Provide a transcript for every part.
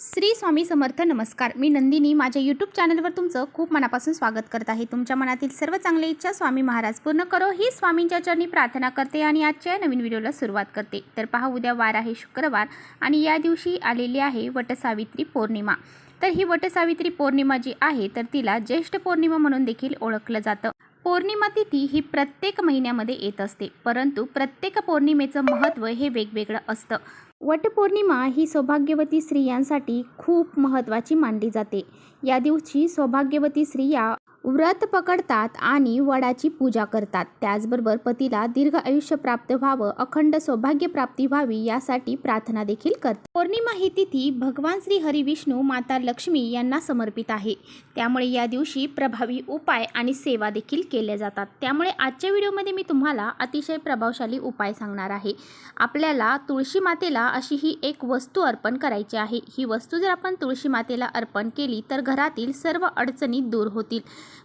श्री स्वामी समर्थ. नमस्कार, मी नंदिनी. माझ्या यूट्यूब चॅनलवर तुमचं खूप मनापासून स्वागत करत आहे. तुमच्या मनातील सर्व चांगल्या इच्छा स्वामी महाराज पूर्ण करो ही स्वामींच्या चरणी प्रार्थना करते आणि आजच्या नवीन व्हिडिओला सुरुवात करते. तर पहा, उद्या वार आहे शुक्रवार आणि या दिवशी आलेली आहे वटसावित्री पौर्णिमा. तर ही वटसावित्री पौर्णिमा जी आहे तर तिला ज्येष्ठ पौर्णिमा म्हणून देखील ओळखलं जातं. पौर्णिमा तिथी ही प्रत्येक महिन्यामध्ये येत असते, परंतु प्रत्येक पौर्णिमेचं महत्त्व हे वेगवेगळं असतं. वटपौर्णिमा ही सौभाग्यवती स्त्रियांसाठी खूप महत्त्वाची मानली जाते. या दिवशी सौभाग्यवती स्त्रिया व्रत पकडतात आणि वडाची पूजा करतात. त्याचबरोबर पतीला दीर्घ आयुष्य प्राप्त व्हावं, अखंड सौभाग्य प्राप्ती व्हावी यासाठी प्रार्थना देखील करतात. पौर्णिमा ही तिथी भगवान श्री हरी विष्णू, माता लक्ष्मी यांना समर्पित आहे. त्यामुळे या दिवशी प्रभावी उपाय आणि सेवा देखील केल्या जातात. त्यामुळे आजच्या व्हिडिओमध्ये मी तुम्हाला अतिशय प्रभावशाली उपाय सांगणार आहे. आपल्याला तुळशी मातेला अशी ही एक वस्तू अर्पण करायची आहे. ही वस्तू जर आपण तुळशी मातेला अर्पण केली तर घरातील सर्व अडचणी दूर होतील.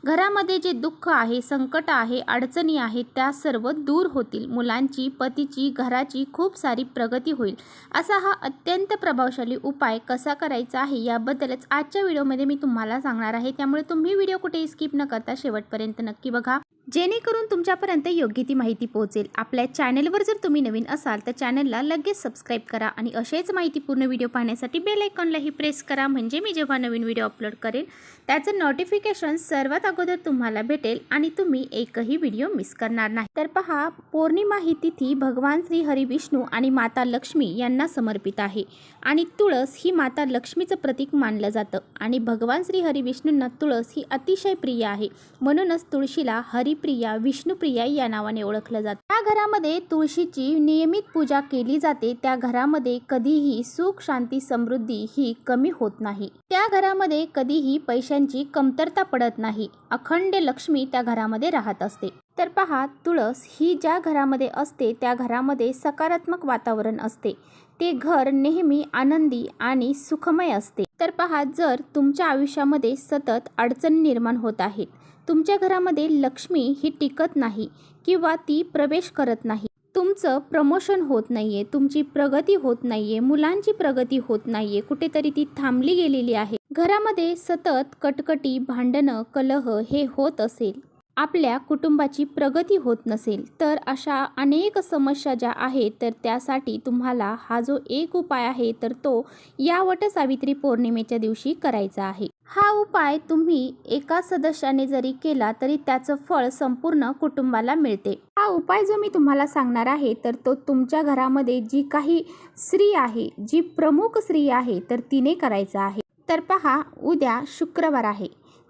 घरामध्ये जे दुःख आहे, संकट आहे, अडचणी आहेत त्या सर्व दूर होतील. मुलांची, पतीची, घराची खूप सारी प्रगती होईल. असा हा अत्यंत प्रभावशाली उपाय कसा करायचा आहे याबद्दलच आजच्या व्हिडिओमध्ये मी तुम्हाला सांगणार आहे. त्यामुळे तुम्ही व्हिडिओ कुठेही स्किप न करता शेवटपर्यंत नक्की बघा, जेणेकरून तुमच्यापर्यंत योग्य ती माहिती पोहोचेल. आपल्या चॅनलवर जर तुम्ही नवीन असाल तर चॅनलला लगेच सबस्क्राईब करा आणि असेच माहितीपूर्ण व्हिडिओ पाहण्यासाठी बेल आयकॉनलाही प्रेस करा, म्हणजे मी जेव्हा नवीन व्हिडिओ अपलोड करेल त्याचं नोटिफिकेशन सर्वात अगोदर तुम्हाला भेटेल आणि तुम्ही एकही व्हिडिओ मिस करणार नाही. तर पहा, पौर्णिमा ही तिथी भगवान श्री हरी विष्णू आणि माता लक्ष्मी यांना समर्पित आहे आणि तुळस ही माता लक्ष्मीचं प्रतीक मानलं जातं आणि भगवान श्री हरी विष्णूंना तुळस ही अतिशय प्रिय आहे. म्हणूनच तुळशीला हरिप्रिया, विष्णुप्रिया या नावाने ओळखलं जातं. त्या घरामध्ये तुळशीची नियमित पूजा केली जाते. त्या घरामध्ये कधीही सुख, शांती, समृद्धी ही कमी होत नाही. त्या घरामध्ये कधीही पैशांची कमतरता पडत नाही. अखंड लक्ष्मी त्या घरामध्ये राहत असते. तर पहा, तुळस ही ज्या घरामध्ये असते त्या घरामध्ये सकारात्मक वातावरण असते. ते घर नेहमी आनंदी आणि सुखमय असते. तर पहा, जर तुमच्या आयुष्यामध्ये सतत अडचणी निर्माण होत आहेत, तुमच्या घरामध्ये लक्ष्मी ही टिकत नाही किंवा ती प्रवेश करत नाही, तुमचं प्रमोशन होत नाहीये, तुमची प्रगती होत नाहीये, मुलांची प्रगती होत नाहीये, कुठेतरी ती थांबली गेलेली आहे, घरामध्ये सतत कटकटी, भांडणं, कलह हे होत असेल, आपल्या कुटुंबाची प्रगती होत नसेल, तर अशा अनेक समस्या ज्या आहेत तर त्यासाठी तुम्हाला हा जो एक उपाय आहे तर तो या वटसावित्री पौर्णिमेच्या दिवशी करायचा आहे. हा उपाय तुम्ही एका सदस्याने जरी केला तरी त्याचं फळ संपूर्ण कुटुंबाला मिळते. हा उपाय जो मी तुम्हाला सांगणार आहे तर तो तुमच्या घरामध्ये जी काही स्त्री आहे, जी प्रमुख स्त्री आहे तर तिने करायचा आहे. तर पहा, उद्या शुक्रवार आहे,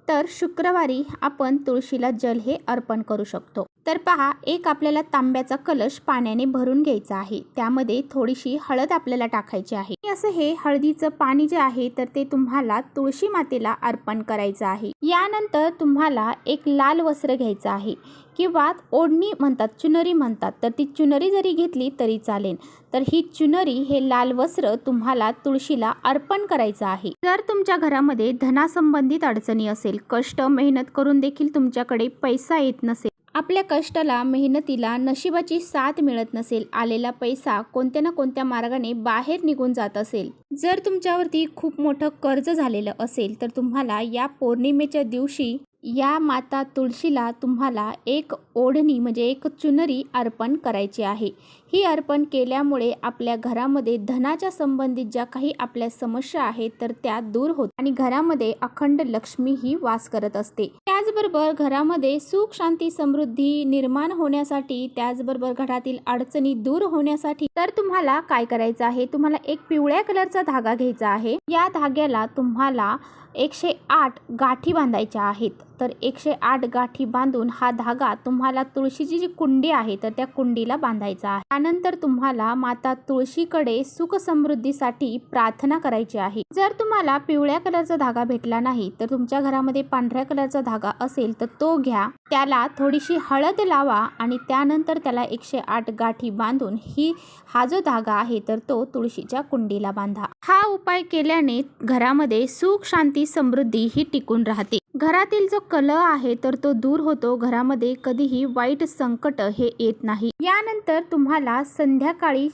तर शुक्रवारी आपण तुळशीला जल हे अर्पण करू शकतो. तर पहा, एक आपल्याला तांब्याचा कलश पाण्याने भरून घ्यायचा आहे. त्यामध्ये थोडीशी हळद आपल्याला टाकायची आहे. असं हे हळदीचं पाणी जे आहे तर ते तुम्हाला तुळशी मातेला अर्पण करायचं आहे. यानंतर तुम्हाला एक लाल वस्त्र घ्यायचं आहे किंवा ओढणी म्हणतात, चुनरी म्हणतात, तर ती चुनरी जरी घेतली तरी चालेल. तर ही चुनरी, हे लाल वस्त्र तुम्हाला तुळशीला अर्पण करायचं आहे. जर तुमच्या घरामध्ये धनासंबंधित अडचणी असेल, कष्ट मेहनत करून देखील तुमच्याकडे पैसा येत नसेल, आपल्या कष्टाला, मेहनतीला नशिबाची साथ मिळत नसेल, आलेला पैसा कोणत्या ना कोणत्या मार्गाने बाहेर निघून जात असेल, जर तुमच्यावरती खूप मोठं कर्ज झालेलं असेल तर तुम्हाला या पौर्णिमेच्या दिवशी या माता तुळशीला तुम्हाला एक ओढणी म्हणजे एक चुनरी अर्पण करायची आहे. ही अर्पण केल्यामुळे आपल्या घरामध्ये धनाच्या संबंधित ज्या काही आपल्या समस्या आहेत तर त्या दूर होत आणि घरामध्ये अखंड लक्ष्मी ही वास करत असते. त्याचबरोबर घरामध्ये सुख, शांती, समृद्धी निर्माण होण्यासाठी, त्याचबरोबर घरातील अडचणी दूर होण्यासाठी तर तुम्हाला काय करायचं आहे, तुम्हाला एक पिवळ्या कलरचा धागा घ्यायचा आहे. या धाग्याला तुम्हाला 108 गाठी बांधायच्या आहेत. तर 108 गाठी बांधून हा धागा तुम्हाला तुळशीची जी कुंडी आहे तर त्या कुंडीला बांधायचा आहे. त्यानंतर तुम्हाला माता तुळशीकडे सुख समृद्धीसाठी प्रार्थना करायची आहे. जर तुम्हाला पिवळ्या कलरचा धागा भेटला नाही तर तुमच्या घरामध्ये पांढऱ्या कलरचा धागा असेल तर तो घ्या, त्याला थोडीशी हळद लावा आणि त्यानंतर त्याला 108 गाठी बांधून हा जो धागा आहे तर तो तुळशीच्या कुंडीला बांधा. हा उपाय केल्याने घरामध्ये सुख, शांती, समृद्धी ही टिकून राहते. घरातील जो कलह आहे तर तो दूर होतो. घरामध्ये कधीही वाईट संकट हे येत नाही. यानंतर तुम्हाला संध्याकाळी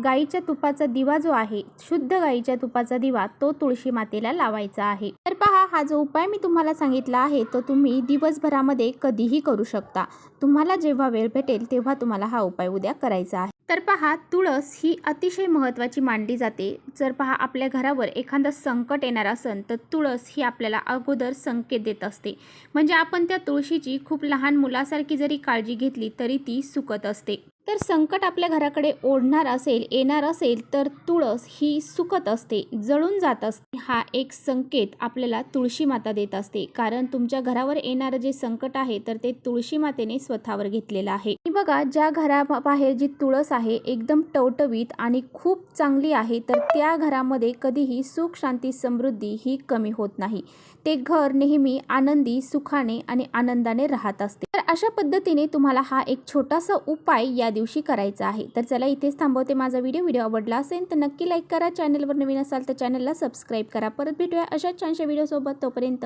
गाईच्या तुपाचा दिवा जो आहे, शुद्ध गाईच्या तुपाचा दिवा, तो तुळशी मातेला लावायचा आहे. तर पहा, हा जो उपाय मी तुम्हाला सांगितला आहे तो तुम्ही दिवसभरामध्ये कधीही करू शकता. तुम्हाला जेव्हा वेळ भेटेल तेव्हा तुम्हाला हा उपाय उद्या करायचा आहे. तर पहा, तुळस ही अतिशय महत्त्वाची मानली जाते. जर पहा आपल्या घरावर एखादं संकट येणार असेल तर तुळस ही आपल्याला अगोदर संकेत देत असते. म्हणजे आपण त्या तुळशीची खूप लहान मुलासारखी जरी काळजी घेतली तरी ती सुकत असते. तर संकट आपल्या घराकडे ओढणार असेल, येणार असेल तर तुळस ही सुकत असते, जळून जात असते. हा एक संकेत आपल्याला तुळशी माता देत असते. कारण तुमच्या घरावर येणारं जे संकट आहे तर ते तुळशी मातेने स्वतःवर घेतलेलं आहे. बघा, ज्या घराबाहेर जी तुळस आहे एकदम टवटवीत आणि खूप चांगली आहे तर त्या घरामध्ये कधीही सुख, शांती, समृद्धी ही कमी होत नाही. ते घर नेहमी आनंदी, सुखाने आणि आनंदाने राहत असते. तर अशा पद्धतीने तुम्हाला हा एक छोटासा उपाय या दिवशी करायचा आहे. तर चला इथेच थांबवते माझा व्हिडिओ आवडला असेल तर नक्की लाईक करा. चॅनलवर नवीन असाल तर चॅनलला सबस्क्राईब करा. परत भेटूया अशाच छानशा व्हिडिओसोबत. तोपर्यंत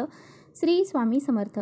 श्री स्वामी समर्थ.